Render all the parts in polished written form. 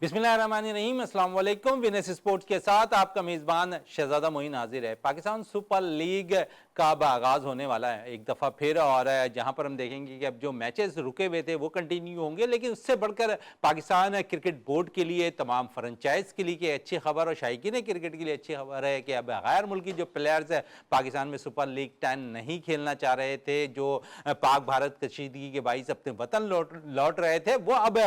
बिस्मिल्लाहिर्रहमानिर्रहीम, अस्सलाम वालेकुम। विनेस स्पोर्ट्स के साथ आपका मेज़बान शहजादा मोइन हाजिर है। पाकिस्तान सुपर लीग का अब आगाज़ होने वाला है एक दफ़ा फिर, और जहां पर हम देखेंगे कि अब जो मैचेस रुके हुए थे वो कंटिन्यू होंगे, लेकिन उससे बढ़कर पाकिस्तान क्रिकेट बोर्ड के लिए, तमाम फ्रेंचाइज के लिए अच्छी खबर और शायकीन क्रिकेट के लिए अच्छी खबर है कि अब गैर मुल्की जो प्लेयर्स है पाकिस्तान में सुपर लीग 10 नहीं खेलना चाह रहे थे, जो पाक भारत कशीदगी के बाईस अपने वतन लौट रहे थे, वो अब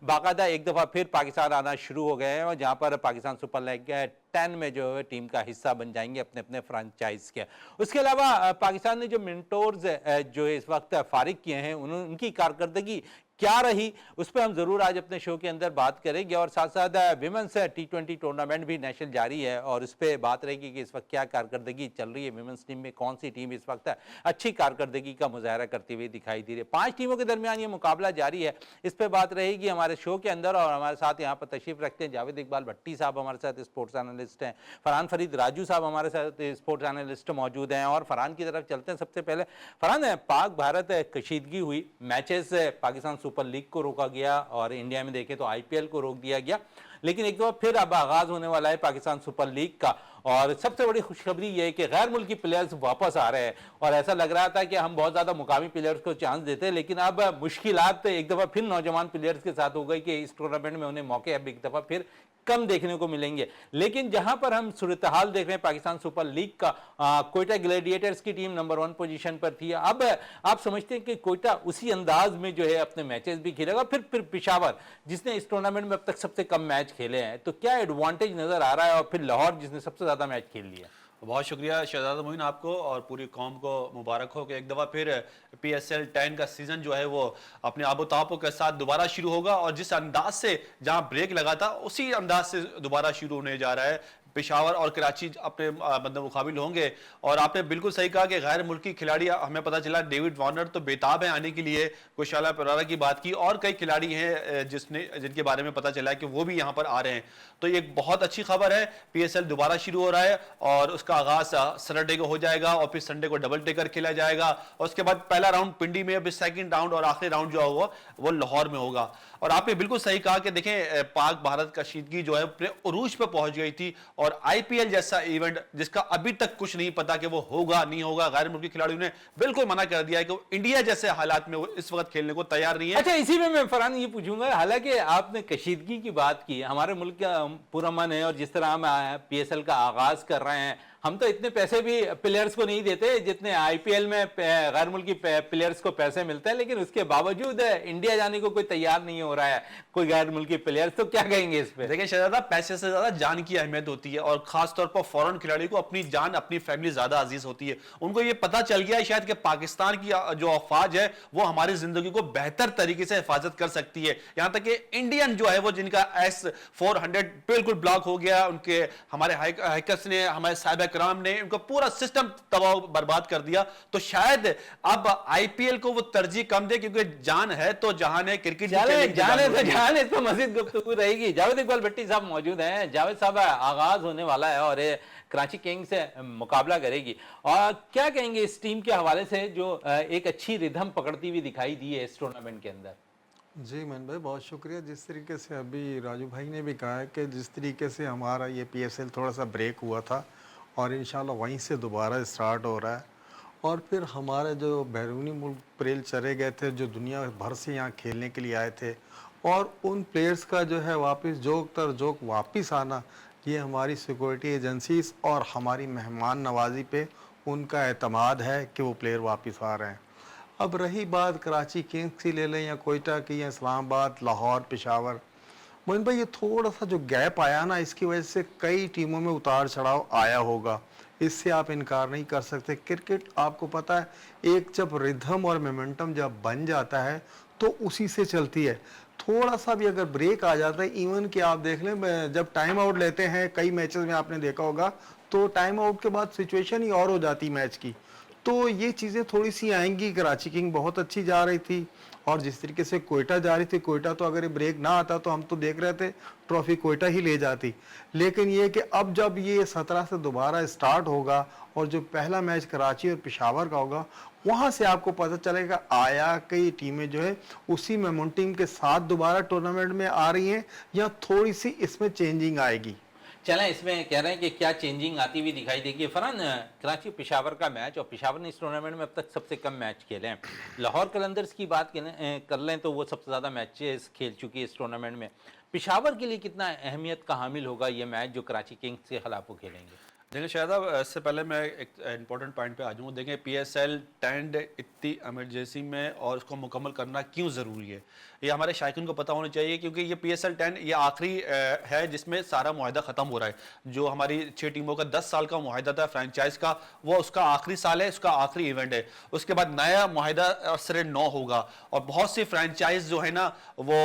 बाकायदा एक दफ़ा फिर पाकिस्तान आना शुरू हो गए हैं, और जहां पर पाकिस्तान सुपर लीग 10 में जो है टीम का हिस्सा बन जाएंगे अपने अपने फ्रेंचाइज के। उसके अलावा पाकिस्तान ने जो मेंटोर्स जो इस वक्त फारिग किए हैं उनकी कारकर्दगी क्या रही, उस पर हम जरूर आज अपने शो के अंदर बात करेंगे, और साथ साथ विमेंस T20 टूर्नामेंट भी नेशनल जारी है और उस पर बात रहेगी कि इस वक्त क्या कारकर्दगी चल रही है विमेंस टीम में, कौन सी टीम इस वक्त अच्छी कारकर्दगी का मुजाहरा करती हुई दिखाई दे रही है। 5 टीमों के दरमियान ये मुकाबला जारी है, इस पर बात रहेगी हमारे शो के अंदर। और हमारे साथ यहाँ पर तशरीफ रखते हैं जावेद इकबाल भट्टी साहब, हमारे साथ स्पोर्ट्स एनालिस्ट हैं। फरहान फरीद राजू साहब हमारे साथ स्पोर्ट्स एनालिस्ट मौजूद हैं, और फरहान की तरफ चलते हैं। सबसे पहले फरहान, पाक भारत कशीदगी हुई, मैचेस पाकिस्तान सुपर लीग को रोका गया और इंडिया में देखें तो IPL को रोक दिया गया, लेकिन एक बार फिर अब आगाज होने वाला है पाकिस्तान सुपर लीग का, और सबसे बड़ी खुशखबरी यह है कि गैर मुल्की प्लेयर्स वापस आ रहे हैं। और ऐसा लग रहा था कि हम बहुत ज्यादा मुकामी प्लेयर्स को चांस देते हैं, लेकिन अब मुश्किलात एक दफा फिर नौजवान प्लेयर्स के साथ हो गई कि इस टूर्नामेंट में उन्हें मौके अब एक दफा फिर कम देखने को मिलेंगे। लेकिन जहां पर हम सूरत हाल देख रहे हैं पाकिस्तान सुपर लीग का, कोयटा ग्लैडिएटर्स की टीम नंबर 1 पोजीशन पर थी। अब आप समझते हैं कि कोयटा उसी अंदाज में जो है अपने मैचेस भी खेलेगा, फिर पेशावर जिसने इस टूर्नामेंट में अब तक सबसे कम मैच खेले हैं, तो क्या एडवांटेज नजर आ रहा है, और फिर लाहौर जिसने सबसे ज्यादा मैच खेल लिया। बहुत शुक्रिया शहजादा मोइन आपको और पूरी कौम को मुबारक हो कि एक दफ़ा फिर PSL 10 का सीज़न जो है वो अपने आबोताबों के साथ दोबारा शुरू होगा, और जिस अंदाज से जहां ब्रेक लगा था उसी अंदाज से दोबारा शुरू होने जा रहा है। पेशावर और कराची अपने मतलब मुकाबिल होंगे। और आपने बिल्कुल सही कहा कि गैर मुल्की खिलाड़ी, हमें पता चला डेविड वार्नर तो बेताब है आने के लिए, कुशाला पेरेरा की बात की, और कई खिलाड़ी हैं जिनके बारे में पता चला है कि वो भी यहाँ पर आ रहे हैं। तो ये एक बहुत अच्छी खबर है। PSL दोबारा शुरू हो रहा है और उसका आगाज सैटरडे को हो जाएगा, और फिर संडे को डबल टेकर खेला जाएगा, और उसके बाद पहला राउंड पिंडी में, अभी सेकंड राउंड और आखिरी राउंड जो होगा वो लाहौर में होगा। और आपने बिल्कुल सही कहा कि देखें पाक भारत कशीदगी जो है अपने उरूज पर पहुंच गई थी, और IPL जैसा इवेंट जिसका अभी तक कुछ नहीं पता कि वो होगा नहीं होगा, गैर मुल्की खिलाड़ियों ने बिल्कुल मना कर दिया है कि वो इंडिया जैसे हालात में वो इस वक्त खेलने को तैयार नहीं है। अच्छा, इसी में मैं फरहान ये पूछूंगा, हालांकि आपने कशीदगी की बात की, हमारे मुल्क का पूरा मन है, और जिस तरह हम PSL का आगाज कर रहे हैं, हम तो इतने पैसे भी प्लेयर्स को नहीं देते जितने IPL में गैर मुल्की प्लेयर्स को पैसे मिलते हैं, लेकिन उसके बावजूद इंडिया जाने को कोई तैयार नहीं हो रहा है कोई गैर मुल्की प्लेयर्स, तो क्या कहेंगे इस पे? देखिए शहजादा, पैसे से ज्यादा जान की अहमियत होती है, और खासतौर पर फॉरेन खिलाड़ी को अपनी जान, अपनी फैमिली ज्यादा अजीज होती है। उनको ये पता चल गया है शायद कि पाकिस्तान की जो अफवाज है वो हमारी जिंदगी को बेहतर तरीके से हिफाजत कर सकती है। यहां तक कि इंडियन जो है वो जिनका S-400 बिल्कुल ब्लॉक हो गया, उनके हमारे हैकर्स ने, हमारे साहिब कराम ने उनका पूरा सिस्टम तबाह बर्बाद कर दिया। तो शायद अब IPL को वो तरजीह कम दे, क्योंकि जान है तो जहान है, क्रिकेट जान इस पर मजीद गुफ्तगू रहेगी। जावेद इकबाल भट्टी साहब मौजूद हैं। जावेद साहब, आगाज होने वाला है और कराची किंग्स से मुकाबला करेगी, और क्या कहेंगे इस टीम के हवाले से जो एक अच्छी रिदम पकड़ती हुई दिखाई दी है इस टूर्नामेंट के अंदर? जी मन भाई, बहुत शुक्रिया। जिस तरीके से अभी राजू भाई ने भी कहा है कि जिस तरीके से हमारा ये PSL थोड़ा सा ब्रेक हुआ था, और इंशाल्लाह वहीं से दोबारा स्टार्ट हो रहा है, और फिर हमारे जो बैरूनी मुल्क प्लेयर चले गए थे, जो दुनिया भर से यहाँ खेलने के लिए आए थे, और उन प्लेयर्स का जो है वापस जोक वापस आना, ये हमारी सिक्योरिटी एजेंसीज और हमारी मेहमान नवाजी पे उनका एतमाद है कि वो प्लेयर वापस आ रहे हैं। अब रही बात कराची किंग्स की ले लें, या कोयटा की, या इस्लामाबाद, लाहौर, पेशावर, मोइन भाई ये थोड़ा सा जो गैप आया ना, इसकी वजह से कई टीमों में उतार चढ़ाव आया होगा, इससे आप इनकार नहीं कर सकते। क्रिकेट आपको पता है, एक जब रिदम और मोमेंटम जब बन जाता है तो उसी से चलती है। थोड़ा सा भी अगर ब्रेक आ जाता है, इवन कि आप देख लें जब टाइम आउट लेते हैं कई मैचेस में, आपने देखा होगा, तो टाइम आउट के बाद सिचुएशन ही और हो जाती मैच की। तो ये चीज़ें थोड़ी सी आएंगी। कराची किंग बहुत अच्छी जा रही थी, और जिस तरीके से कोयटा जा रही थी, कोयटा तो अगर ये ब्रेक ना आता तो हम तो देख रहे थे ट्रॉफी कोयटा ही ले जाती। लेकिन ये कि अब जब ये 17 से दोबारा स्टार्ट होगा और जो पहला मैच कराची और पेशावर का होगा, वहां से आपको पता चलेगा आया कई टीमें जो है उसी मोमेंटम के साथ दोबारा टूर्नामेंट में आ रही हैं या थोड़ी सी इसमें चेंजिंग आएगी। चलें, इसमें कह रहे हैं कि क्या चेंजिंग आती हुई दिखाई देगी। फरहान, कराची पेशावर का मैच, और पेशावर ने इस टूर्नामेंट में अब तक सबसे कम मैच खेले हैं। लाहौर कलंदर्स की बात कर लें तो वो सबसे ज़्यादा मैचेस खेल चुकी है इस टूर्नामेंट में। पेशावर के लिए कितना अहमियत का हामिल होगा ये मैच जो कराची किंग्स के खिलाफ वो खेलेंगे? देखिए शायद इससे पहले मैं एक इम्पोर्टेंट पॉइंट पे आ जाऊँ। देखें PSL 10 इतनी इमरजेंसी में और उसको मुकम्मल करना क्यों ज़रूरी है, ये हमारे शायकीन को पता होना चाहिए, क्योंकि ये PSL 10 ये आखिरी है जिसमें सारा मुआहदा ख़त्म हो रहा है। जो हमारी 6 टीमों का 10 साल का मुआहदा था फ्रेंचाइज का, वो उसका आखिरी साल है, उसका आखिरी इवेंट है। उसके बाद नया मुआहदा सिरे 9 होगा और बहुत सी फ्रेंचाइज जो है ना वो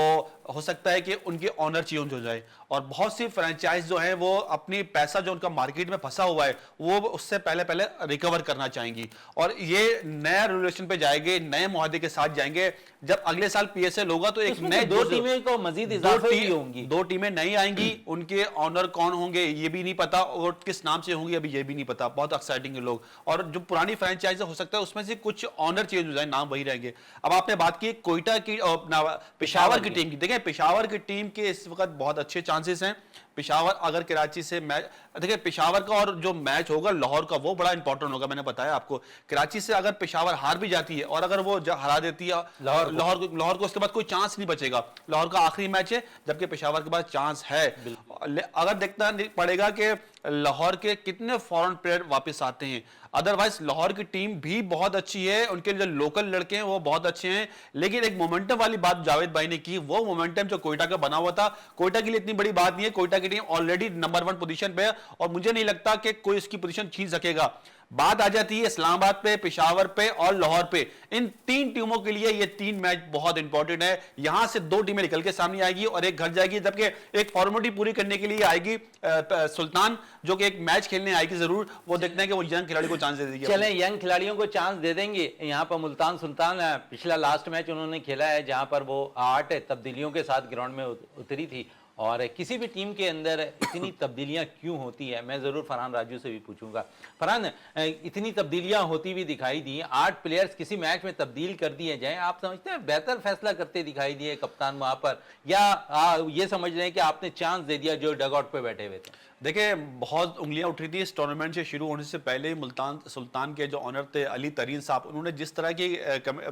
हो सकता है कि उनके ऑनर चेंज हो जाए, और बहुत सी फ्रेंचाइज जो है वो अपनी पैसा जो उनका मार्केट में फंसा हुआ है वो उससे पहले पहले रिकवर करना चाहेंगी, और ये नया रेगुलेशन पे जाएंगे, नए मुआहदे के साथ जाएंगे। जब अगले साल PSL होगा तो एक नए दो टीमें को मजीद इजाफे भी होंगी, 2 टीमें नई आएंगी, उनके ऑनर कौन होंगे ये भी नहीं पता, और किस नाम से होंगी अभी ये भी नहीं पता। बहुत एक्साइटिंग है लोग, और जो पुरानी फ्रेंचाइज हो सकता है उसमें से कुछ ऑनर चेंज हो जाए, नाम वही रहेंगे। अब आपने बात की कोयटा की पेशावर की टीम की, देखें पेशावर की टीम के इस वक्त बहुत अच्छे चांसेस हैं। पेशावर अगर कराची से मैच, देखिए पेशावर का और जो मैच होगा लाहौर का वो बड़ा इंपॉर्टेंट होगा। मैंने बताया आपको, कराची से अगर पेशावर हार भी जाती है और अगर वो हरा देती है लाहौर को, उसके बाद कोई चांस नहीं बचेगा। लाहौर का आखिरी मैच है, जबकि पेशावर के पास चांस है। अगर देखना पड़ेगा कि लाहौर के कितने फॉरेन प्लेयर वापस आते हैं। अदरवाइज लाहौर की टीम भी बहुत अच्छी है, उनके जो लोकल लड़के हैं वो बहुत अच्छे हैं, लेकिन एक मोमेंटम वाली बात जावेद भाई ने की, वो मोमेंटम जो कोयटा का बना हुआ था, कोयटा के लिए इतनी बड़ी बात नहीं है। कोयटा की टीम ऑलरेडी नंबर 1 पोजीशन पे है और मुझे नहीं लगता कि कोई इसकी पोजीशन छीन सकेगा। बात आ जाती है इस्लामाबाद पे, पेशावर पे और लाहौर पे। इन 3 टीमों के लिए ये 3 मैच बहुत इंपॉर्टेंट है। यहां से 2 टीमें निकल के सामने आएगी और एक घर जाएगी, जबकि एक फॉर्मेलिटी पूरी करने के लिए आएगी सुल्तान, जो कि एक मैच खेलने आएगी जरूर। वो देखते हैं कि वो यंग खिलाड़ी को चांस दे देगी। चलें, यंग खिलाड़ियों को चांस दे देंगे। यहाँ पर मुल्तान सुल्तान पिछला लास्ट मैच उन्होंने खेला है जहां पर वो 8 तब्दीलियों के साथ ग्राउंड में उतरी थी, और किसी भी टीम के अंदर इतनी तब्दीलियां क्यों होती है, मैं ज़रूर फरहान राजू से भी पूछूंगा। फरहान, इतनी तब्दीलियां होती हुई दिखाई दी, 8 प्लेयर्स किसी मैच में तब्दील कर दिए जाएं, आप समझते हैं बेहतर फैसला करते दिखाई दिए कप्तान वहां पर, या ये समझ रहे हैं कि आपने चांस दे दिया जो डगआउट पे बैठे हुए थे? देखिए बहुत उंगलियां उठ रही थी इस टूर्नामेंट से शुरू होने से पहले। मुल्तान सुल्तान के जो ऑनर थे अली तरीन साहब, उन्होंने जिस तरह की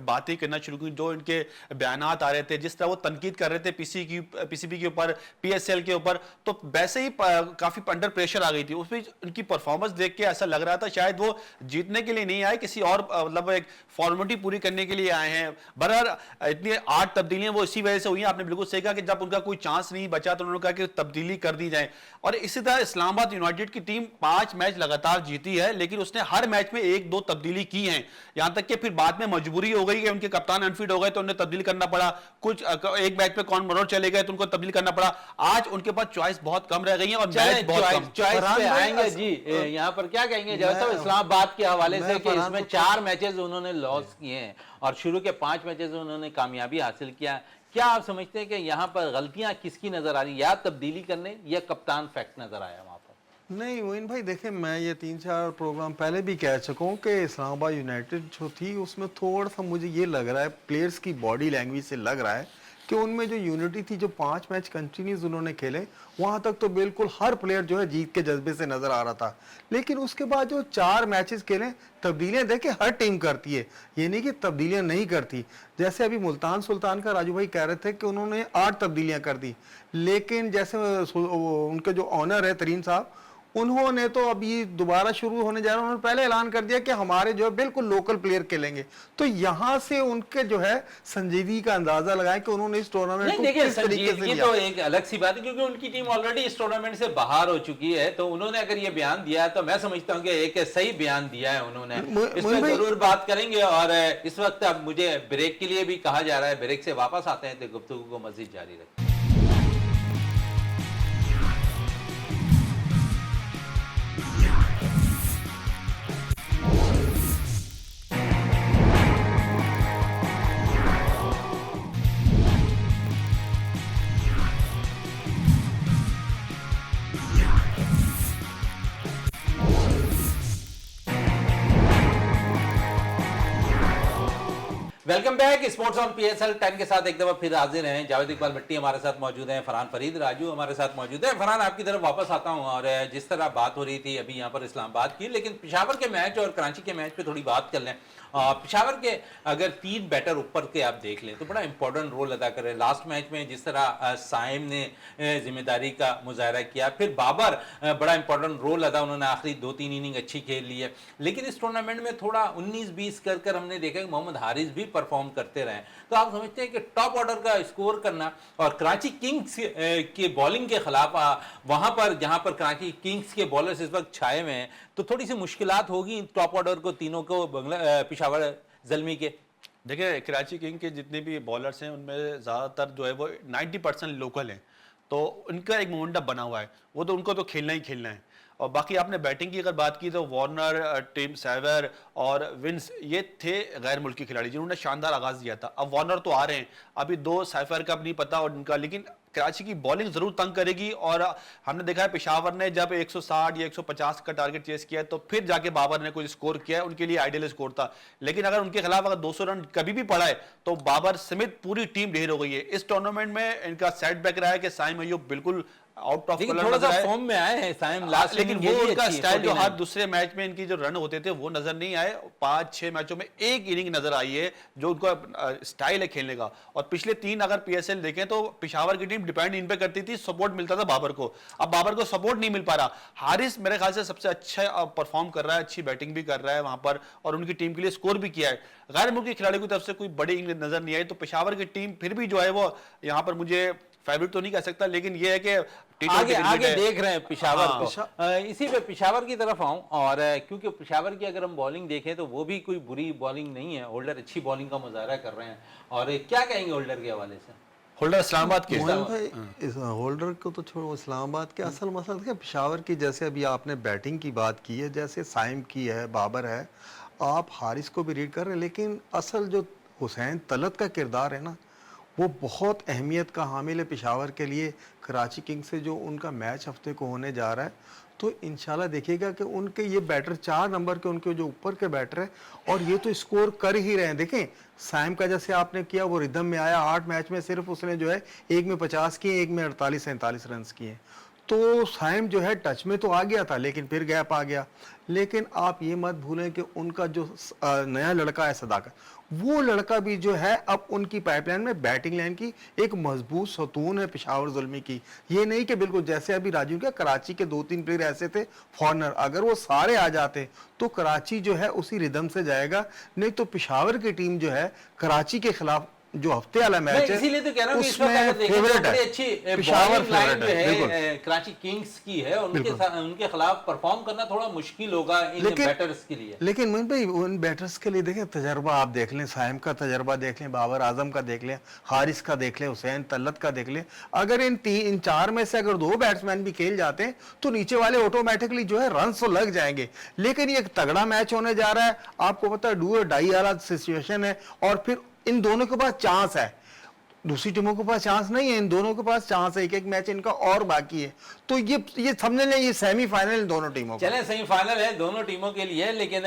बातें करना शुरू की, जो इनके बयानात आ रहे थे, जिस तरह वो तनकीद कर रहे थे PCB के ऊपर, PSL के ऊपर, तो वैसे ही काफी अंडर प्रेशर आ गई थी। उसमें उनकी परफॉर्मेंस देख के ऐसा लग रहा था शायद वो जीतने के लिए नहीं आए, किसी और मतलब एक फॉर्मेलिटी पूरी करने के लिए आए हैं। बहरहाल इतनी 8 तब्दीलियां वो इसी वजह से हुई हैं। आपने बिल्कुल सही कहा कि जब उनका कोई चांस नहीं बचा तो उन्होंने कहा कि तब्दीली कर दी जाए, और इसी तरह इस्लामाबाद यूनाइटेड की टीम 5 मैच लगातार जीती है, लेकिन उसने हर मैच में 1-2 तब्दीली की हैं। यहां तक कि फिर बाद में मजबूरी हो गई कि उनके कप्तान अनफिट हो गए तो उन्हें तब्दील करना पड़ा। कुछ एक मैच पे कौन मरोड़ चले गए तो उनको तब्दील करना पड़ा। आज उनके पास चॉइस बहुत कम रह गई है और मैच बहुत कम। चॉइस पे आएंगे जी, यहाँ पर क्या कहेंगे जरा साहब इस्लामाबाद के हवाले से कि इसमें 4 मैचेस उन्होंने लॉस किए हैं और शुरू के 5 मैचेस उन्होंने कामयाबी हासिल किया। क्या आप समझते हैं कि यहाँ पर गलतियां किसकी नजर आ रही, या तब्दीली करने या कप्तान फैक्ट नजर आया वहां पर? नहीं मोइन भाई, देखें मैं ये 3-4 प्रोग्राम पहले भी कह चुका हूँ कि इस्लामाबाद यूनाइटेड जो थी उसमें थोड़ा सा मुझे ये लग रहा है, प्लेयर्स की बॉडी लैंग्वेज से लग रहा है कि उनमें जो यूनिटी थी, जो 5 मैच कंटिन्यूस उन्होंने खेले, वहां तक तो बिल्कुल हर प्लेयर जो है जीत के जज्बे से नजर आ रहा था। लेकिन उसके बाद जो 4 मैचेस खेले, तब्दीलियां देखे हर टीम करती है, ये नहीं कि तब्दीलियां नहीं करती। जैसे अभी मुल्तान सुल्तान का राजू भाई कह रहे थे कि उन्होंने 8 तब्दीलियां कर दी, लेकिन जैसे उनके जो ऑनर है तरीन साहब, उन्होंने तो अभी दोबारा शुरू होने जा रहा है, उन्होंने पहले ऐलान कर दिया कि हमारे जो है बिल्कुल लोकल प्लेयर खेलेंगे। तो यहाँ से उनके जो है संजीदगी का अंदाजा लगाएं कि उन्होंने इस टूर्नामेंट को किस तरीके से लिया। तो एक अलग सी बात है क्योंकि उनकी टीम ऑलरेडी इस टूर्नामेंट से बाहर हो चुकी है, तो उन्होंने अगर ये बयान दिया है तो मैं समझता हूँ कि एक सही बयान दिया है उन्होंने। इसमें जरूर बात करेंगे, और इस वक्त अब मुझे ब्रेक के लिए भी कहा जा रहा है, ब्रेक से वापस आते हैं तो गुफ्तगू को मजीद जारी रखें। Welcome back. Sports on PSL 10 के साथ एक दफा फिर हाजिर हैं। जावेद इकबाल भट्टी हमारे साथ मौजूद हैं, फरहान फरीद राजू हमारे साथ मौजूद हैं। फरहान, आपकी तरफ वापस आता हूं और जिस तरह बात हो रही थी अभी यहाँ पर इस्लामाबाद की, लेकिन पेशावर के मैच और कराची के मैच पे थोड़ी बात कर लें। पेशावर के अगर 3 बैटर ऊपर के आप देख लें तो बड़ा इंपॉर्टेंट रोल अदा कर रहे हैं। लास्ट मैच में जिस तरह साइम ने जिम्मेदारी का मुजाहरा किया, फिर बाबर बड़ा इंपॉर्टेंट रोल अदा, उन्होंने आखिरी 2-3 इनिंग अच्छी खेल ली है। लेकिन इस टूर्नामेंट में थोड़ा 19-20 कर हमने देखा कि मोहम्मद हारिस भी परफॉर्म करते रहे। तो आप समझते हैं कि टॉप ऑर्डर का स्कोर करना और कराची किंग्स के बॉलिंग के खिलाफ वहां पर जहां पर कराची किंग्स के बॉलर्स इस वक्त छाए हुए हैं, तो थोड़ी सी मुश्किलात होगी टॉप ऑर्डर को, तीनों को, पेशावर ज़ल्मी के। देखिए, कराची किंग के जितने भी बॉलर्स हैं उनमें ज़्यादातर जो है वो 90% लोकल हैं, तो उनका एक मोमेंटम बना हुआ है, वो तो उनको तो खेलना ही खेलना है। और बाकी आपने बैटिंग की अगर बात की तो वार्नर, टिम सेवर और विंस ये थे गैर मुल्की खिलाड़ी जिन्होंने शानदार आगाज दिया था। अब वार्नर तो आ रहे हैं, अभी 2 साइफर का नहीं पता और उनका, लेकिन कराची की बॉलिंग जरूर तंग करेगी। और हमने देखा है पेशावर ने जब 160 या 150 का टारगेट चेस किया तो फिर जाके बाबर ने कोई स्कोर किया है, उनके लिए आइडियल स्कोर था। लेकिन अगर उनके खिलाफ अगर 200 रन कभी भी पड़ा है तो बाबर समेत पूरी टीम ढेर हो गई है। इस टूर्नामेंट में इनका सेटबैक रहा है कि साइम अय्यूब बिल्कुल आउट ऑफ कलर थोड़ा नजर सा आए। फॉर्म में आए हैं साइम लास्ट, लेकिन वो उनका स्टाइल जो हर दूसरे मैच में इनकी जो रन होते थे वो नजर नहीं आए। 5-6 मैचों में एक इनिंग नजर आई है जो उनका स्टाइल है खेलने का। और पिछले 3 अगर PSL देखें तो पेशावर की टीम डिपेंड इन पे करती थी, सपोर्ट मिलता था बाबर को। अब बाबर को सपोर्ट नहीं मिल पा रहा। हारिस मेरे ख्याल से सबसे अच्छा परफॉर्म कर रहा है, अच्छी बैटिंग भी कर रहा है वहां पर और उनकी टीम के लिए स्कोर भी किया है। गैर मुल्की खिलाड़ी की तरफ से कोई बड़ी इनिंग नजर नहीं आई, तो पेशावर की टीम फिर भी जो है वो यहाँ पर मुझे फेवरेट तो नहीं कह सकता, लेकिन ये है कि आगे देख रहे हैं पेशावर हाँ, को। इसी पे पेशावर की तरफ आऊं, और क्योंकि पेशावर की अगर हम बॉलिंग देखें तो वो भी कोई बुरी बॉलिंग नहीं है। होल्डर अच्छी बॉलिंग का मुजाहरा कर रहे हैं, और क्या कहेंगे होल्डर के हवाले से? होल्डर इस्लामाबाद के मोहन भाई, इस होल्डर को तो छोड़ो, इस्लामाबाद के असल मसला देखिए पेशावर की, जैसे अभी आपने बैटिंग की बात की है, जैसे साइम की है, बाबर है, आप हारिस को भी रीड कर रहे हैं, लेकिन असल जो हुसैन तलत का किरदार है ना, वो बहुत अहमियत का हामिल है पेशावर के लिए। कराची किंग्स से जो उनका मैच हफ्ते को होने जा रहा है, तो इंशाल्लाह देखिएगा कि उनके ये बैटर 4 नंबर के, उनके जो ऊपर के बैटर हैं, और ये तो स्कोर कर ही रहे हैं। देखें साइम का जैसे आपने किया, वो रिदम में आया, 8 मैच में सिर्फ उसने जो है एक में 50 किए, एक में 48-47 रन किए। तो साइम जो है टच में तो आ गया था, लेकिन फिर गैप आ गया। लेकिन आप ये मत भूलें कि उनका जो नया लड़का है सदाकत, वो लड़का भी जो है अब उनकी पाइपलाइन में बैटिंग लाइन की एक मजबूत सतून है पेशावर ज़ुल्मी की। ये नहीं कि बिल्कुल जैसे अभी राजू के कराची के 2-3 प्लेयर ऐसे थे फॉरनर, अगर वो सारे आ जाते तो कराची जो है उसी रिदम से जाएगा। नहीं तो पेशावर की टीम जो है कराची के खिलाफ जो हफ्ते वाला मैच है, इसीलिए तो कह रहा हूं कि इस वक्त उसमें अगर देखें तो फेवरेट बड़ी है, अच्छी पेशावर बॉलिंग लाइन फेवरेट जो है, बिल्कुल। है कराची किंग्स की है, उनके खिलाफ परफॉर्म करना थोड़ा मुश्किल होगा इन बैटर्स के लिए। लेकिन मोहन भाई, उन बैटर्स के लिए देखें, तजर्बा आप देख लें, साइम का तजर्बा देख लें, बाबर आजम का देख लें, हारिस का देख लें, हुसैन तलत का देख लें। अगर इन 4 में से अगर 2 बैट्समैन भी खेल जाते हैं तो नीचे वाले ऑटोमेटिकली जो है रन तो लग जाएंगे। लेकिन ये एक तगड़ा मैच होने जा रहा है, आपको पता है डू और डाई वाला सिचुएशन है, और फिर इन दोनों के पास चांस है, दूसरी टीमों के पास चांस नहीं है, इन दोनों के पास चांस है। एक मैच इनका और बाकी है, तो ये समझ लें ये सेमीफाइनल इन दोनों टीमों का। चलें, सेमीफाइनल है दोनों टीमों के लिए, लेकिन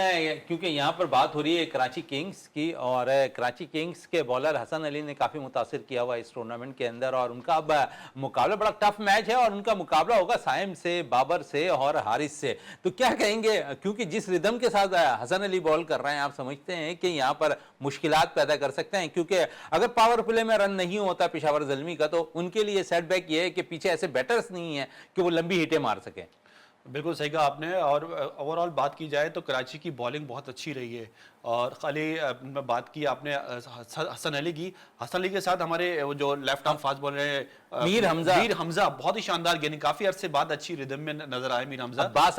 क्योंकि यहाँ पर बात हो रही है कराची किंग्स की, और कराची किंग्स के बॉलर हसन अली ने काफ़ी मुतासिर किया हुआ इस टूर्नामेंट के अंदर, और उनका अब मुकाबला बड़ा टफ मैच है, और उनका मुकाबला होगा साइम से, बाबर से और हारिस से। तो क्या कहेंगे, क्योंकि जिस रिदम के साथ हसन अली बॉल कर रहे हैं, आप समझते हैं कि यहाँ पर मुश्किलात पैदा कर सकते हैं? क्योंकि अगर पावर प्ले में रन नहीं होता पेशावर ज़ल्मी का, तो उनके लिए सेटबैक ये है कि पीछे ऐसे बैटर्स नहीं है कि वो लंबी हिटें मार सके। बिल्कुल सही कहा आपने। और ओवरऑल बात की जाए तो कराची की बॉलिंग बहुत अच्छी रही है। और खाली बात की आपने हसन अली की, हसन अली के साथ हमारे वो जो लेफ्ट आर्म फास्ट बॉलर है मीर हमजा बहुत ही शानदार गेंदिंग, काफी अरसे बाद अच्छी रिदम में नजर आए मीर हमजा। अब्बास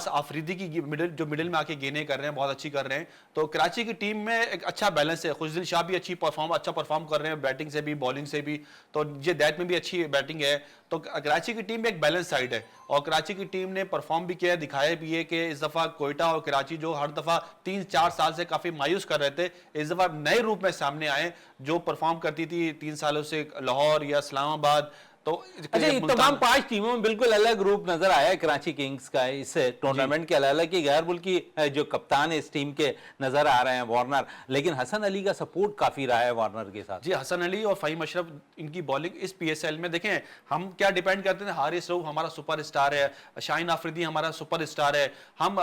आफरीदी की मिडिल में आके गेंदें कर रहे हैं, बहुत अच्छी कर रहे हैं। तो कराची की टीम में एक अच्छा बैलेंस है। खुशदिल शाह भी अच्छा परफॉर्म कर रहे हैं, बैटिंग से भी बॉलिंग से भी, तो ये दैट में भी अच्छी बैटिंग है। तो कराची की टीम में एक बैलेंस साइड है, और कराची की टीम ने परफॉर्म भी किया, दिखाया भी है कि इस दफा कोयटा और कराची जो हर दफा 3-4 साल से काफी मायूस कर रहे थे, इस दफा नए रूप में सामने आए। जो परफॉर्म करती थी 3 सालों से लाहौर या इस्लामाबाद, तो अच्छा, ये तमाम 5 टीमों में बिल्कुल अलग ग्रुप नजर आया है कराची किंग्स का इस टूर्नामेंट के अलग की गैर मुल्की जो कप्तान है इस टीम के नजर आ रहे हैं वार्नर, लेकिन हसन अली का सपोर्ट काफी रहा है वार्नर के साथ। जी, हसन अली और फ़हीम अशरफ, इनकी बॉलिंग इस पीएसएल में देखें, हम क्या डिपेंड करते हैं, हारिस रऊफ हमारा सुपरस्टार है, शाहीन आफरीदी हमारा सुपरस्टार है, हम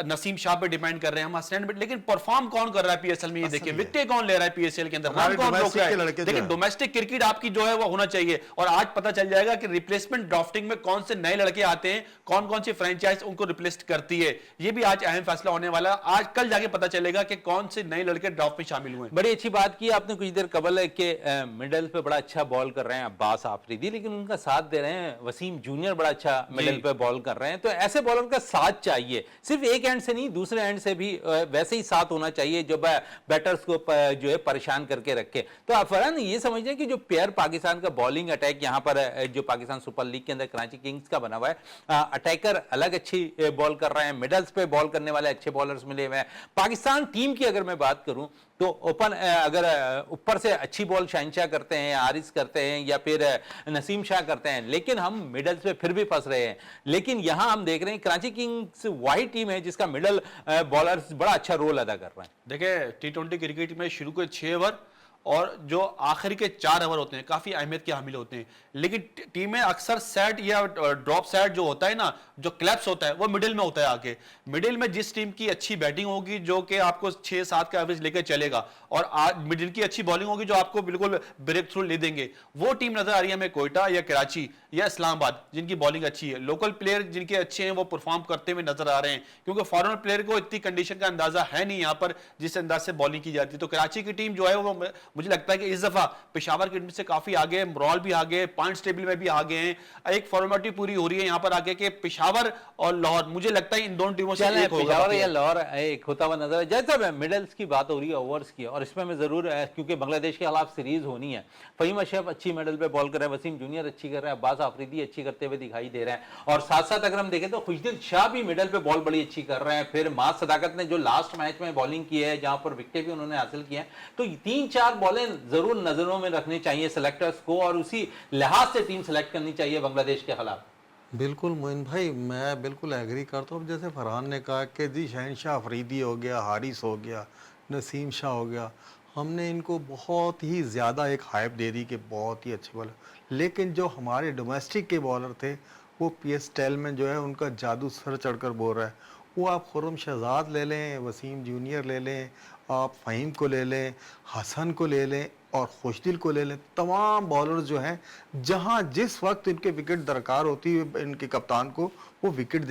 नसीम शाह पे डिपेंड कर रहे हैं, हम हसनैन पे, लेकिन परफॉर्म कौन कर रहा है पीएसएल में, ये देखिए विकेटें कौन ले रहा है पीएसएल के अंदर, हमारे रन कौन रोक रहा domestic के है। लड़के जो लेकिन हैं। डोमेस्टिक क्रिकेट आपकी जो है वो होना चाहिए, और आज पता चल जाएगा कि रिप्लेसमेंट ड्राफ्टिंग में कौन से नए लड़के आते हैं, कौन कौन सी फ्रेंचाइज उनको रिप्लेस करती है, ये भी आज अहम फैसला होने वाला है। आज कल जाके पता चलेगा कि कौन से नए लड़के ड्राफ्ट में शामिल हुए हैं। बड़ी अच्छी बात की आपने कुछ देर कबल है कि मिडल पे बड़ा अच्छा बॉल कर रहे हैं अब्बास आफरीदी, लेकिन उनका साथ दे रहे हैं वसीम जूनियर, बड़ा अच्छा मिडल पे बॉल कर रहे हैं। तो ऐसे बॉलर का साथ चाहिए, सिर्फ एक एंड से नहीं दूसरे एंड से भी वैसे ही साथ होना चाहिए जो बैटर्स को जो है परेशान करके रखे। तो आप फरहान ये समझिए कि जो पेयर पाकिस्तान का बॉलिंग अटैक यहाँ पर जो पाकिस्तान सुपर लीग के अंदर कराची किंग्स का बना हुआ है, अटैकर अलग अच्छी बॉल कर रहे हैं, मिडल्स पे बॉल करने वाले अच्छे बॉलर्स मिले हुए हैं। पाकिस्तान टीम की अगर मैं बात करूं तो ओपन अगर ऊपर से अच्छी बॉल शहनशाह करते हैं, आरिस करते हैं या फिर नसीम शाह करते हैं, लेकिन हम मिडल्स पे फिर भी फंस रहे हैं। लेकिन यहां हम देख रहे हैं कराची किंग्स वही टीम है जिसका मिडल बॉलर्स बड़ा अच्छा रोल अदा कर रहे हैं। देखिए, टी20 क्रिकेट में शुरू के 6 ओवर और जो आखिरी के 4 ओवर होते हैं काफी अहमियत के हामिल होते हैं, लेकिन टीमें अक्सर सेट या ड्रॉप सेट जो होता है ना, जो क्लैप्स होता है, वो मिडिल में होता है। आगे मिडिल में जिस टीम की अच्छी बैटिंग होगी जो कि आपको 6-7 का एवरेज लेकर चलेगा, और मिडिल की अच्छी बॉलिंग होगी जो आपको बिल्कुल ब्रेक थ्रू ले देंगे, वो टीम नजर आ रही है हमें कोयटा या कराची या इस्लामाबाद, जिनकी बॉलिंग अच्छी है। लोकल प्लेयर जिनके अच्छे हैं वो परफॉर्म करते हुए नजर आ रहे हैं, क्योंकि फॉरेन प्लेयर को इतनी कंडीशन का अंदाजा है नहीं यहाँ पर जिस अंदाज से बॉलिंग की जाती है। तो कराची की टीम जो है वो मुझे लगता है कि इस दफा पेशावर की टीम से काफी आगे, मरौल भी आगे, पॉइंट्स टेबल में भी आगे हैं। एक फॉर्मेलिटी पूरी हो रही है यहाँ पर आगे के पेशावर और लाहौर, मुझे लगता है इन दोनों टीमों से एक होगा। पेशावर या लाहौर एक होता हुआ नजर है। जैसा मिडल्स की बात हो रही है, ओवर्स की, और इसमें मैं जरूर क्योंकि बांग्लादेश के खिलाफ सीरीज होनी है, फ़हीम अशरफ अच्छी मिडल पे बॉल कर रहे हैं, वसीम जूनियर अच्छी कर रहे हैं, अब्बास आफरीदी अच्छी करते हुए दिखाई दे रहे हैं, और साथ साथ अगर हम देखें तो खुशदिल शाह भी मिडल पे बॉल बड़ी अच्छी कर रहे हैं। फिर मास सदाकत ने जो लास्ट मैच में बॉलिंग की है जहां पर विकेट भी उन्होंने हासिल किया है, तो 3-4 बॉलें जरूर नजरों में रखनी चाहिए सेलेक्टर्स को, और उसी लिहाज से टीम सेलेक्ट करनी चाहिए बांग्लादेश के खिलाफ। बिल्कुल मोइन भाई, मैं बिल्कुल एग्री करता हूँ। जैसे फरहान ने कहा कि जी शहनशाह अफरीदी हो गया, हारिस हो गया, नसीम शाह हो गया, हमने इनको बहुत ही ज़्यादा एक हाइप दे दी कि बहुत ही अच्छे बॉलर, लेकिन जो हमारे डोमेस्टिक के बॉलर थे वो पीएसएल में जो है उनका जादू सर चढ़कर बोल रहा है। वो आप खुर्रम शहजाद ले लें, वसीम जूनियर ले लें, आप फ़हीम को ले लें, हसन को ले लें और खुशदिल को ले लें, तमाम बॉलर्स जो हैं जहां जिस वक्त इनके विकेट दरकार होती है इनके कप्तान को वो विकेट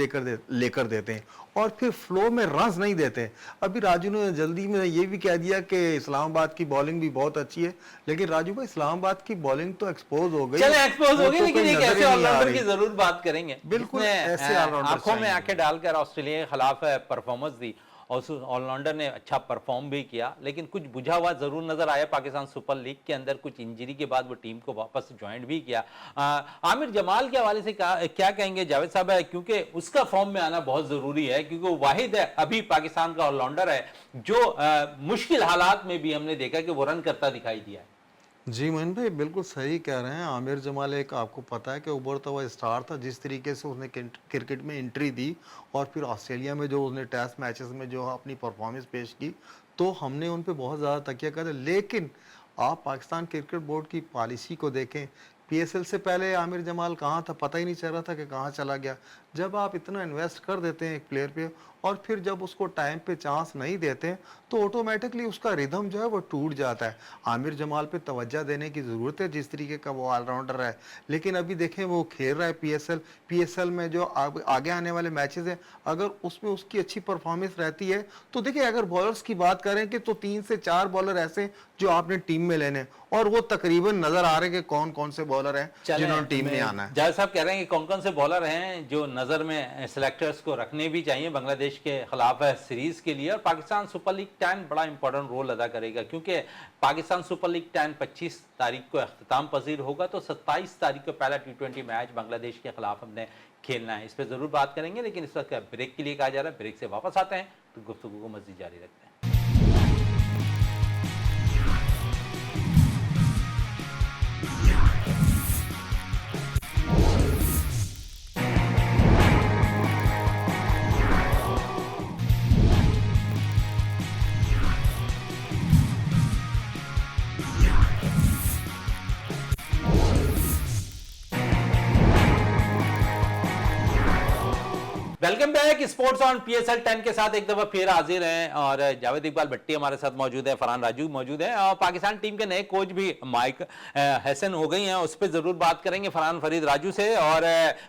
लेकर देते हैं, और फिर फ्लो में रन्स नहीं देते। अभी राजू ने जल्दी में ये भी कह दिया कि इस्लामाबाद की बॉलिंग भी बहुत अच्छी है, लेकिन राजू भाई इस्लामाबाद की बॉलिंग तो एक्सपोज हो गई, चले एक्सपोज हो गई, तो लेकिन कोई एक नजर ऐसे ही नहीं आ ऑलराउंडर रही। की जरूर बात करेंगे बिल्कुल जिसने, ऐसे ऑलराउंडर आंखों में चाहिए। आंखें डालकर ऑस्ट्रेलिया के खिलाफ परफॉर्मेंस दी, और उस ऑलराउंडर ने अच्छा परफॉर्म भी किया, लेकिन कुछ बुझा हुआ जरूर नजर आया पाकिस्तान सुपर लीग के अंदर। कुछ इंजरी के बाद वो टीम को वापस ज्वाइन भी किया। आमिर जमाल के हवाले से क्या कहेंगे जावेद साहब, है क्योंकि उसका फॉर्म में आना बहुत जरूरी है, क्योंकि वो वाहिद है अभी पाकिस्तान का ऑलराउंडर है जो मुश्किल हालात में भी हमने देखा कि वो रन करता दिखाई दिया है। जी मोहन भाई बिल्कुल सही कह रहे हैं। आमिर जमाल एक आपको पता है कि उभरता हुआ स्टार था, जिस तरीके से उसने क्रिकेट में एंट्री दी और फिर ऑस्ट्रेलिया में जो उसने टेस्ट मैचेस में जो अपनी परफॉर्मेंस पेश की, तो हमने उन पे बहुत ज़्यादा तकिया कर दिया। लेकिन आप पाकिस्तान क्रिकेट बोर्ड की पॉलिसी को देखें, पीएसएल से पहले आमिर जमाल कहाँ था पता ही नहीं चल रहा था कि कहाँ चला गया। जब आप इतना इन्वेस्ट कर देते हैं एक प्लेयर पे और फिर जब उसको टाइम पे चांस नहीं देते तो ऑटोमेटिकली उसका रिदम जो है वो टूट जाता है। आमिर जमाल पे तवज्जो देने की ज़रूरत है, जिस तरीके का वो ऑलराउंडर है। लेकिन अभी देखें वो खेल रहा है पीएसएल में जो आगे आने वाले मैचेस हैं, अगर उसमें उसकी अच्छी परफॉर्मेंस रहती है तो देखिए, अगर बॉलर्स की बात करें कि तो 3 से 4 बॉलर ऐसे जो आपने टीम में लेने, और वो तकरीबन नजर आ रहे हैं कि कौन कौन से बॉलर हैं जिन्होंने टीम में आना है। जावेद साहब कह रहे हैं कि कौन कौन से बॉलर हैं जो नजर में सेलेक्टर्स को रखने भी चाहिए बांग्लादेश के खिलाफ सीरीज के लिए। और पाकिस्तान सुपर लीग 10 बड़ा इंपॉर्टेंट रोल अदा करेगा, क्योंकि पाकिस्तान सुपर लीग 10 25 तारीख को अख्ताम पजीर होगा, तो 27 तारीख को पहला T20 मैच बांग्लादेश के खिलाफ हमने खेलना है। इस पर जरूर बात करेंगे, लेकिन इस वक्त ब्रेक के लिए कहा जा रहा है। ब्रेक से वापस आते हैं तो गुफ्तगू को मज़ीद जारी रखते हैं। Welcome back sports on PSL 10 के साथ एक दफा फिर हाजिर हैं और जावेद इकबाल भट्टी हमारे साथ मौजूद है, फरहान राजू मौजूद है और पाकिस्तान टीम के नए कोच भी माइक हसन हो गई हैं, उस पर जरूर बात करेंगे फरहान फरीद राजू से। और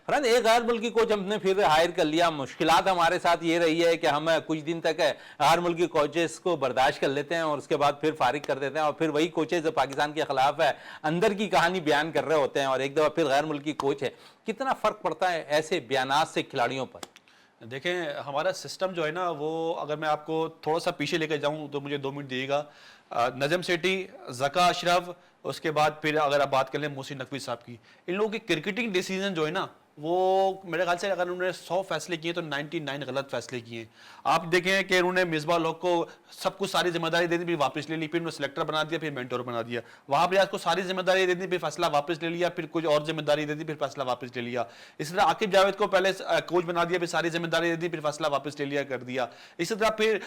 फरहान, एक गैर मुल्की कोच हमने फिर हायर कर लिया। मुश्किलात हमारे साथ ये रही है कि हम कुछ दिन तक गैर मुल्की कोचेस को बर्दाश्त कर लेते हैं और उसके बाद फिर फारिग कर देते हैं और फिर वही कोचेस पाकिस्तान के खिलाफ अंदर की कहानी बयान कर रहे होते हैं और एक दफा फिर गैर मुल्की कोच है। कितना फर्क पड़ता है ऐसे बयानात से खिलाड़ियों पर? देखें, हमारा सिस्टम जो है ना, वो अगर मैं आपको थोड़ा सा पीछे लेकर जाऊं तो मुझे 2 मिनट दीजिएगा। नजम सेठी, जका अशरफ, उसके बाद फिर अगर आप बात कर लें मोहसिन नकवी साहब की, इन लोगों की क्रिकेटिंग डिसीजन जो है ना, वो मेरे ख्याल से अगर उन्होंने 100 फैसले किए तो 99 गलत फैसले किए। आप देखें कि उन्होंने मिसबाह लोग को सब कुछ सारी जिम्मेदारी दे दी, फिर वापस ले ली, फिर उन्होंने सिलेक्टर बना दिया, फिर मेंटोर बना दिया। वहां पर को सारी जिम्मेदारी दे दी, फिर फैसला वापस ले लिया, फिर कुछ और जिम्मेदारी दे दी, फिर फैसला वापस ले लिया। इसी तरह आकिब जावेद को पहले कोच बना दिया, फिर सारी जिम्मेदारी दे दी, फिर फैसला वापस ले लिया, कर दिया। इसी तरह फिर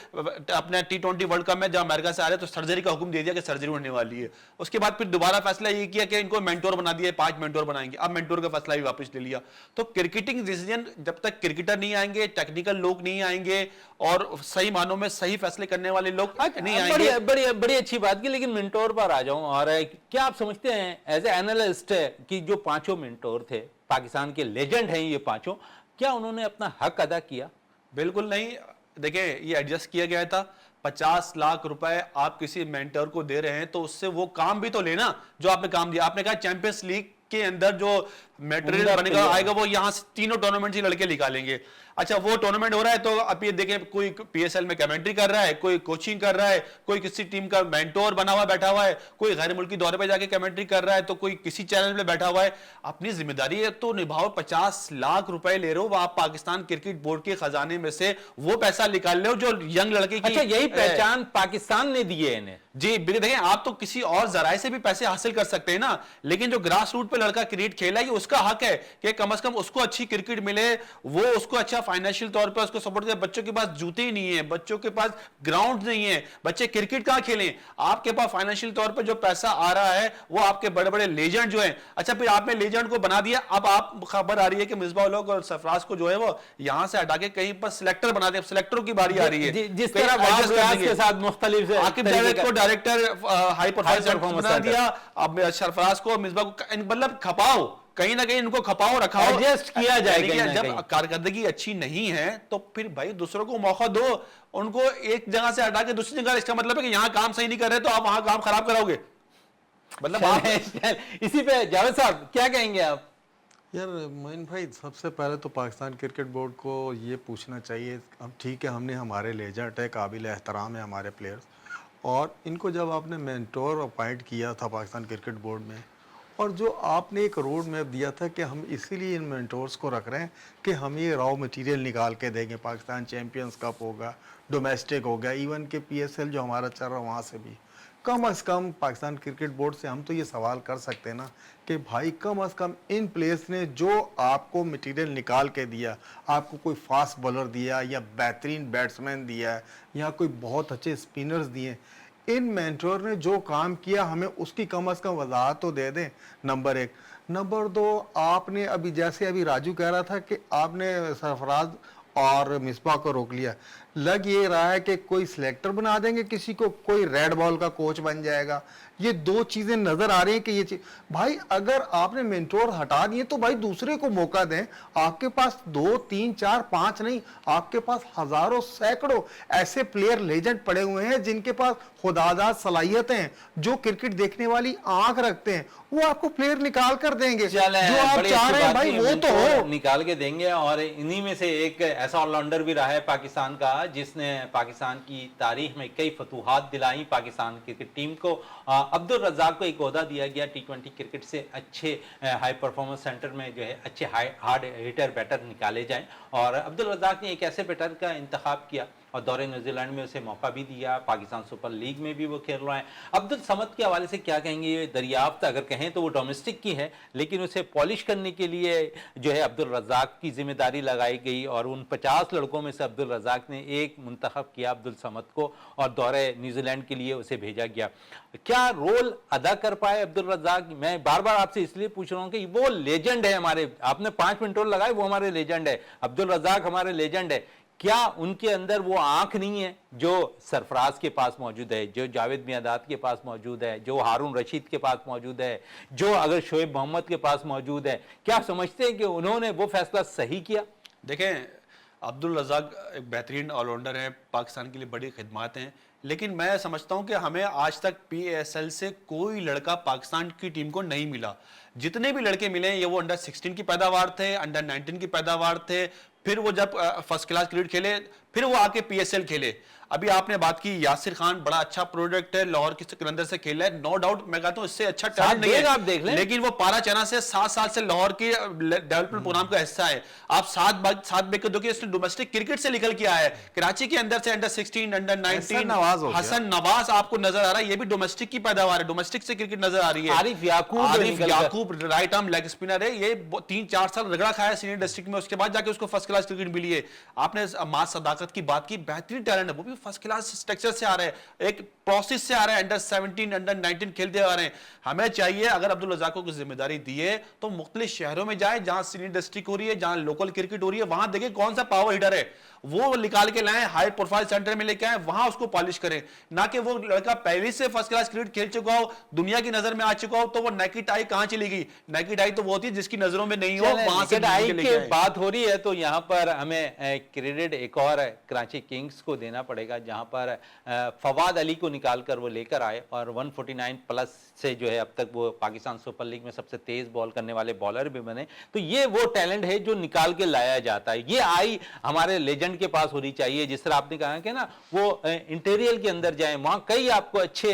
अपने T20 वर्ल्ड कप में जब अमेरिका से आ रहे तो सर्जरी का हुक्म दे दिया कि सर्जरी होने वाली है। उसके बाद फिर दोबारा फैसला ये किया कि इनको मेंटोर बना दिया, 5 मेंटोर बनाएंगे। अब मेंटोर का फैसला भी वापस ले लिया। तो क्रिकेटिंग डिसीजन, जब तक क्रिकेटर नहीं आएंगे, टेक्निकल लोग नहीं आएंगे और सही मानों में सही फैसले करने वाले लोग नहीं आएंगे। बड़ी अच्छी बात की, लेकिन मेंटोर पर आ जाऊं। और क्या आप समझते हैं एज ए एनालिस्ट कि जो 5 मेंटोर थे, पाकिस्तान के लेजेंड हैं ये 5, क्या उन्होंने अपना हक अदा किया? बिल्कुल नहीं। देखिए, ये एडजस्ट किया गया था। 50 लाख रुपए आप किसी मेंटर को दे रहे हैं तो उससे वो काम भी तो लेना जो आपने काम दिया। आपने कहा चैंपियंस लीग के अंदर जो मटेरियल बनेगा आएगा वो यहां से तीनों टूर्नामेंट से लड़के निकालेंगे। अच्छा, वो टूर्नामेंट हो रहा है तो अब ये देखें, कोई PSL में कमेंट्री कर रहा है, कोई कोचिंग कर रहा है, कोई किसी टीम का मेंटोर बना हुआ बैठा हुआ है, कोई गैर मुल्की दौरे पे जाके कमेंट्री कर रहा है, तो कोई किसी चैनल पे बैठा हुआ है। अपनी जिम्मेदारी है तो निभाओ। 50 लाख रुपए ले रहे हो, आप पाकिस्तान क्रिकेट बोर्ड के खजाने में से वो पैसा निकाल रहे हो जो यंग लड़के की। अच्छा, यही पहचान पाकिस्तान ने दी है इन्हें। जी देखें, आप तो किसी और जराए से भी पैसे हासिल कर सकते हैं ना, लेकिन जो ग्रास रूट पे लड़का क्रिकेट खेला है उसका हक है कि कम से कम उसको अच्छी क्रिकेट मिले, वो उसको अच्छा फाइनेंशियल तौर पे उसको सपोर्ट करे। बच्चों के पास जूते ही नहीं है, बच्चों के पास ग्राउंड नहीं है, बच्चे क्रिकेट कहां खेलें? आपके पास फाइनेंशियल तौर पे जो पैसा आ रहा है वो आपके बड़े बड़े लेजेंड जो हैं। अच्छा, फिर आपने लेजेंड को बना दिया, अब आप खबर आ रही है कि मिसबाह लोग और सरफराज को जो है वो यहां से हटा के कहीं पर सिलेक्टर बना दिया। सिलेक्टरों की बारी आ रही है, जिस तरह के साथ मुख्तलिफ आकिब जावेद को डायरेक्टर हाई परफॉर्मेंस बना दिया, अब सरफराज को, मिसबाह को, मतलब खपाओ, कहीं ना कहीं इनको खपाओ, रखाओ, एडजस्ट किया जाएगा। जब कारकर्दगी अच्छी नहीं है तो फिर भाई दूसरों को मौका दो। उनको एक जगह से हटा के दूसरी जगह, इसका मतलब है कि यहां काम सही नहीं कर रहे तो आप वहां काम खराब कराओगे। मतलब आप इसी पे जावेद साहब क्या कहेंगे आप? यार मोइन भाई, सबसे पहले तो पाकिस्तान क्रिकेट बोर्ड को ये पूछना चाहिए। अब ठीक है, हमने हमारे लेजेंड है, काबिल एहतराम है हमारे प्लेयर्स, और इनको जब आपने मेंटोर अपॉइंट किया था पाकिस्तान क्रिकेट बोर्ड में, और जो आपने एक रोड मैप दिया था कि हम इसीलिए इन मेंटोर्स को रख रहे हैं कि हम ये रॉ मटेरियल निकाल के देंगे। पाकिस्तान चैंपियंस कप होगा, डोमेस्टिक होगा, इवन के PSL जो हमारा चल रहा है वहाँ से भी कम से कम पाकिस्तान क्रिकेट बोर्ड से हम तो ये सवाल कर सकते हैं ना कि भाई कम से कम इन प्लेयर्स ने जो आपको मटेरियल निकाल के दिया, आपको कोई फास्ट बॉलर दिया या बेहतरीन बैट्समैन दिया या कोई बहुत अच्छे स्पिनर्स दिए, इन मेंटोर ने जो काम किया हमें उसकी कम से कम वजाहत तो दे दें, नंबर 1। नंबर 2, आपने अभी जैसे अभी राजू कह रहा था कि आपने सरफराज और मिसबाह को रोक लिया, लग ये रहा है कि कोई सिलेक्टर बना देंगे किसी को, कोई रेड बॉल का कोच बन जाएगा। ये 2 चीजें नजर आ रही हैं कि ये चीज, भाई अगर आपने मेंटोर हटा दिए तो भाई दूसरे को मौका दें। आपके पास 2, 3, 4, 5 नहीं, आपके पास हजारों सैकड़ों ऐसे प्लेयर लेजेंड पड़े हुए हैं जिनके पास खुदाजाद सलाहियतें हैं, जो क्रिकेट देखने वाली आंख रखते हैं, वो आपको प्लेयर निकाल कर देंगे। जो आप चाह रहे हैं भाई वो तो हो, निकाल के देंगे। और इन्हीं में से एक ऐसा ऑलराउंडर भी रहा है पाकिस्तान का जिसने पाकिस्तान की तारीख में कई फतूहात दिलाई पाकिस्तान क्रिकेट टीम को। अब्दुल रज़ाक को एक ओहदा दिया गया T20 क्रिकेट से अच्छे हाई परफॉर्मेंस सेंटर में जो है अच्छे हार्ड हिटर बैटर निकाले जाएं, और अब्दुल रज़ाक ने एक ऐसे बैटर का इंतखाब किया और दौरे न्यूजीलैंड में उसे मौका भी दिया, पाकिस्तान सुपर लीग में भी वो खेल रहा है। अब्दुल समद के हवाले से क्या कहेंगे? ये दरियाफ्त अगर कहें तो वो डोमेस्टिक की है, लेकिन उसे पॉलिश करने के लिए जो है अब्दुल रज़ाक की जिम्मेदारी लगाई गई और उन 50 लड़कों में से अब्दुल रज़ाक ने एक मुंतखब किया अब्दुल समद को और दौरे न्यूजीलैंड के लिए उसे भेजा गया। क्या रोल अदा कर पाए अब्दुल रज़ाक? मैं बार बार आपसे इसलिए पूछ रहा हूं कि वो लेजेंड है हमारे, आपने 5 मिनट और लगाए, वो हमारे लेजेंड है, अब्दुल रज़ाक हमारे लेजेंड है। क्या उनके अंदर वो आंख नहीं है जो सरफराज के पास मौजूद है, जो जावेद मियादाद के पास मौजूद है, जो हारून रशीद के पास मौजूद है, जो अगर शोएब मोहम्मद के पास मौजूद है? क्या समझते हैं कि उन्होंने वो फैसला सही किया? देखें, अब्दुल रज़ाक एक बेहतरीन ऑलराउंडर है, पाकिस्तान के लिए बड़ी खिदमत हैं, लेकिन मैं समझता हूं कि हमें आज तक PSL से कोई लड़का पाकिस्तान की टीम को नहीं मिला। जितने भी लड़के मिले ये वो अंडर 16 की पैदावार थे, अंडर 19 की पैदावार थे, फिर वो जब फर्स्ट क्लास क्रिकेट खेले, फिर वो आके PSL खेले। अभी आपने बात की यासिर खान, बड़ा अच्छा प्रोडक्ट है, लाहौर के सिकंदर से खेला है, नो डाउट। मैं कहता हूं इससे अच्छा टैलेंट नहीं है, आप देख लें, लेकिन वो पारा चना से 7 साल से लाहौर की डेवलपमेंट प्रोग्राम का हिस्सा है। आप 7 विकेट दो कि इसने डोमेस्टिक क्रिकेट से निकल के आया है, कराची के अंदर से अंडर 16, अंडर 19। हसन नवाज आपको नजर आ रहा है, ये भी डोमेस्टिक की पैदावार है, डोमेस्टिक से क्रिकेट नजर आ रही है। आरिफ याकूब राइट आर्म लेग स्पिनर है, ये 3-4 साल रगड़ा खाया सीनियर डिस्ट्रिक्ट में, उसके बाद जाके उसको फर्स्ट क्लास क्रिकेट मिली है। आपने मास सदाकत की बात की, बेहतरीन टैलेंट है, वो भी फर्स्ट क्लास स्ट्रक्चर से आ रहे हैं, एक प्रोसेस से आ रहे हैं, अंडर 17, अंडर 19 खेलते आ रहे हैं। हमें चाहिए अगर अब्दुल रज़ाक को जिम्मेदारी दी है तो मुख्तलिफ शहरों में जाए जहां सीनियर डिस्ट्रिक्ट हो रही है, जहां लोकल क्रिकेट हो रही है, वहां देखें कौन सा पावर हिटर है, वो निकाल के लाएं, हाई प्रोफाइल सेंटर में लेके आए, वहां उसको पॉलिश करें। ना कि वो लड़का पहले से फर्स्ट क्लास क्रिकेट खेल चुका हो, दुनिया की नजर में आ चुका हो, तो वो नेकेड आई कहां चली गई? नेकेड आई तो वो होती है जिसकी नजरों में नहीं हो, वहां से आई की बात हो रही है तो यहां पर हमें क्रेडिट एक और कराची किंग्स को देना पड़ेगा, जहां पर फवाद अली को निकालकर वो लेकर आए और 149 प्लस से जो है अब तक वो पाकिस्तान सुपर लीग में सबसे तेज बॉल करने वाले बॉलर भी बने। तो ये वो टैलेंट है जो निकाल के लाया जाता है। ये आई हमारे लेजेंड के पास होनी चाहिए। जिस तरह आपने कहा कि ना वो इंटीरियर के अंदर जाएं, वहां कई आपको अच्छे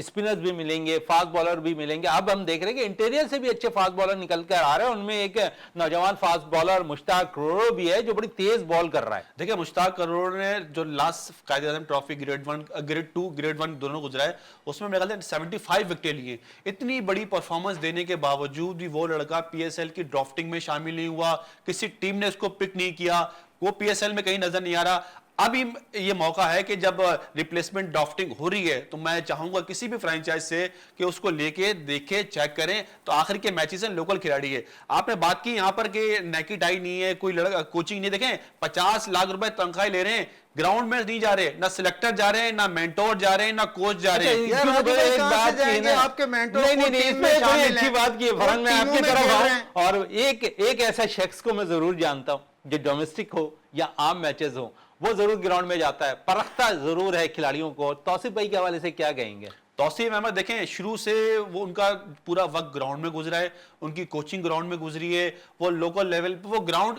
स्पिनर्स भी मिलेंगे, फास्ट बॉलर भी मिलेंगे। अब हम देख रहे हैं कि इंटीरियर से भी अच्छे फास्ट बॉलर निकल कर आ रहे हैं। उनमें एक नौजवान फास्ट बॉलर मुश्ताक करोड़ भी है जो बड़ी तेज बॉल कर रहा है। देखिए, मुश्ताक करोड़ ने जो last Quaid e Azam trophy grade 1, grade 2, grade 1 दोनों गुजरा है, उसमें मेरे ख्याल से 75 विकेट लिए। इतनी बड़ी परफॉर्मेंस देने के बावजूद भी वो लड़का PSL की ड्राफ्टिंग में शामिल नहीं हुआ, किसी टीम ने उसको पिक नहीं किया, वो PSL में कहीं नजर नहीं आ रहा। अभी ये मौका है कि जब रिप्लेसमेंट ड्राफ्टिंग हो रही है तो मैं चाहूंगा किसी भी फ्रेंचाइज से कि उसको लेके देखे, चेक करें। तो आखिर के मैचेस हैं, लोकल खिलाड़ी है। आपने बात की यहां पर कि नेकेड आई नहीं है, कोई लड़का कोचिंग नहीं। देखें, 50 लाख रुपए तनख्वाह ले रहे हैं, ग्राउंड में नहीं जा रहे, ना सिलेक्टर जा रहे हैं, ना मेंटोर जा रहे हैं, ना कोच जा रहे हैं। एक बात की ना, आपके मेंटोर इसमें बड़ी अच्छी बात की है फरहान, मैं आपकी तरफ आऊं और एक ऐसा शख्स को मैं जरूर जानता हूं जो डोमेस्टिक हो या आम मैचेस हो, वो जरूर ग्राउंड में जाता है, परखता जरूर है खिलाड़ियों को। तौसीफ भाई के हवाले से क्या कहेंगे? तौसीफ अहमद देखें, शुरू से वो उनका पूरा वक्त ग्राउंड में गुजरा है, उनकी कोचिंग ग्राउंड में गुजरी है, वो लोकल लेवल पे, वो ग्राउंड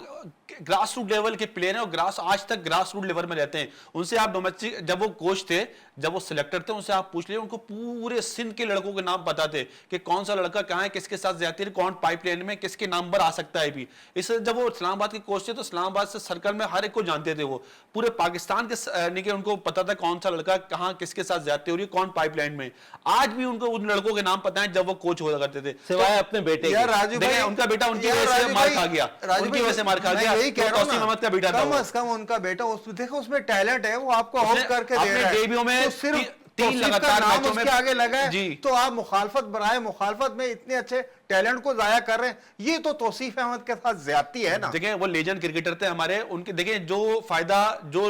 ग्रास रूट लेवल के प्लेयर हैं और आज तक ग्रास रूट लेवल में रहते हैं। उनसे आप डोमेस्टिक, जब वो कोच थे, जब वो सिलेक्टर थे, उनसे आप पूछ लीजिए, उनको पूरे सिंध के लड़कों के नाम पता थे कि कौन सा लड़का कहाँ है, किसके साथ ज्यादा है, कौन पाइपलाइन में किसके नाम पर आ सकता है भी। इससे जब वो इस्लामाबाद के कोच थे तो इस्लामाबाद से सर्कल में हर एक को जानते थे, वो पूरे पाकिस्तान के उनको पता था कौन सा लड़का कहाँ किसके साथ ज्यादा हो रही है, कौन पाइपलाइन में। आज भी उनको उन लड़कों के नाम पता है जब वो कोच हुआ करते थे, सिवाय अपने बेटे यार राजू भाई, उनका बेटा उनकी वजह से मार खा गया, उनकी वजह से मार खा गया। यही कह रहा हूं ना, का बेटा था, कम से कम उनका बेटा, देखो उसमें टैलेंट है, वो आपको आउट करके दे रहा है। डेब्यू में तो सिर्फ 3 लगातार मैचों में आगे लगा है, जी, तो आप मुखालफत बनाए, मुखालफत में इतने अच्छे टैलेंट को जाया कर रहे हैं। ये तो तौसीफ अहमद के साथ ज्यादती है ना। देखें, वो लेजेंड क्रिकेटर थे हमारे, उनके देखें जो फायदा जो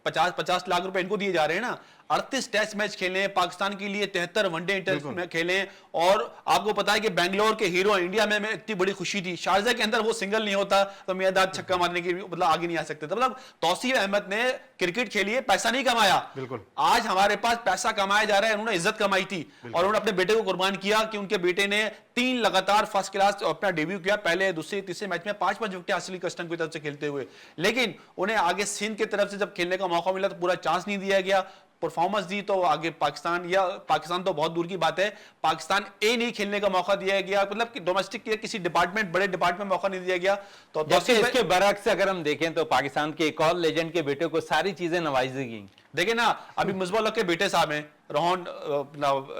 50 लाख रुपए इनको दिए जा रहे हैं ना, 38 टेस्ट मैच खेले पाकिस्तान के लिए, 73 वनडे इंटरनेशनल खेले। और आपको पता है कि बेंगलोर के हीरो इंडिया में इतनी बड़ी खुशी थी, शारजा के अंदर वो सिंगल नहीं होता तो मियादाद छक्का मारने की मतलब आगे नहीं आ सकते थे। मतलब तौसीफ अहमद ने क्रिकेट खेली है, पैसा नहीं कमाया। बिल्कुल, आज हमारे पास पैसा कमाया जा रहा है, उन्होंने इज्जत कमाई थी और उन्होंने अपने बेटे को कुर्बान किया कि उनके बेटे ने 3 लगातार फर्स्ट क्लास अपना डेब्यू किया, पहले दूसरे तीसरे मैच में 5-5 विकेट हासिल की कस्टम की तरफ से खेलते हुए। लेकिन उन्हें आगे सिंध की तरफ से जब खेलने का मौका मिला तो पूरा चांस नहीं दिया गया। परफॉर्मेंस दी तो आगे पाकिस्तान तो बहुत दूर की बात है, पाकिस्तान ए नहीं खेलने का मौका दिया गया, मतलब कि डोमेस्टिक या किसी डिपार्टमेंट बड़े डिपार्टमेंट में मौका नहीं दिया गया। तो जैसे इसके बरक्स अगर हम देखें तो पाकिस्तान के एक और लेजेंड के बेटे को सारी चीजें नवाजी गई। देखिए ना, अभी मुस्बा के बेटे साहब हैं रोहन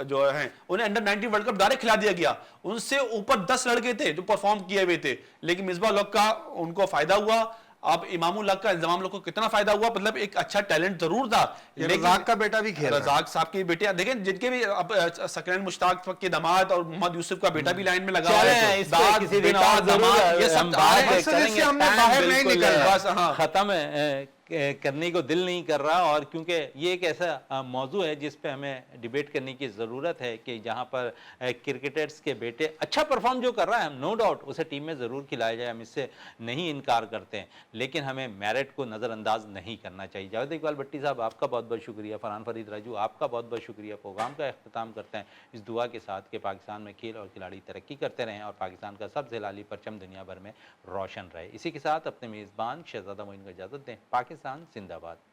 जो हैं, उन्हें अंडर 19 वर्ल्ड कप डायरेक्ट खिला दिया गया। उनसे ऊपर 10 लड़के थे जो परफॉर्म किए हुए थे, लेकिन मिसबा का उनको फायदा हुआ। अब इमामुल हक का इंतजाम लोग को कितना फायदा हुआ, मतलब एक अच्छा टैलेंट जरूर था, लेकिन रज़ाक का बेटा भी खेल रहा है। रज़ाक साहब की बेटे देखें, जिनके भी अब सकरैन मुश्ताक के दामाद और मोहम्मद यूसुफ का बेटा भी लाइन में लगा हुआ है। इस पे किसी दिन और जरूर ये सब हम बात करेंगे। हमने बाहर नहीं बिल्कुल, निकलना। बस, हाँ। खत्म करने को दिल नहीं कर रहा, और क्योंकि ये एक ऐसा मौजू है जिस पे हमें डिबेट करने की ज़रूरत है कि जहाँ पर क्रिकेटर्स के बेटे अच्छा परफॉर्म जो कर रहा है, नो डाउट उसे टीम में ज़रूर खिलाया जाए, हम इससे नहीं इनकार करते हैं, लेकिन हमें मेरिट को नज़रअंदाज नहीं करना चाहिए। जावेद इकबाल भट्टी साहब, आपका बहुत बहुत शुक्रिया। फरहान फरीद राजू, आपका बहुत बहुत शुक्रिया। प्रोग्राम का अख्ताम करते हैं इस दुआ के साथ कि पाकिस्तान में खेल और खिलाड़ी तरक्की करते रहें और पाकिस्तान का सबसे लाली परचम दुनिया भर में रोशन रहे। इसी के साथ अपने मेज़बान शहजादा मोइन को इजाज़त दें। पाकिस्तान जिंदाबाद।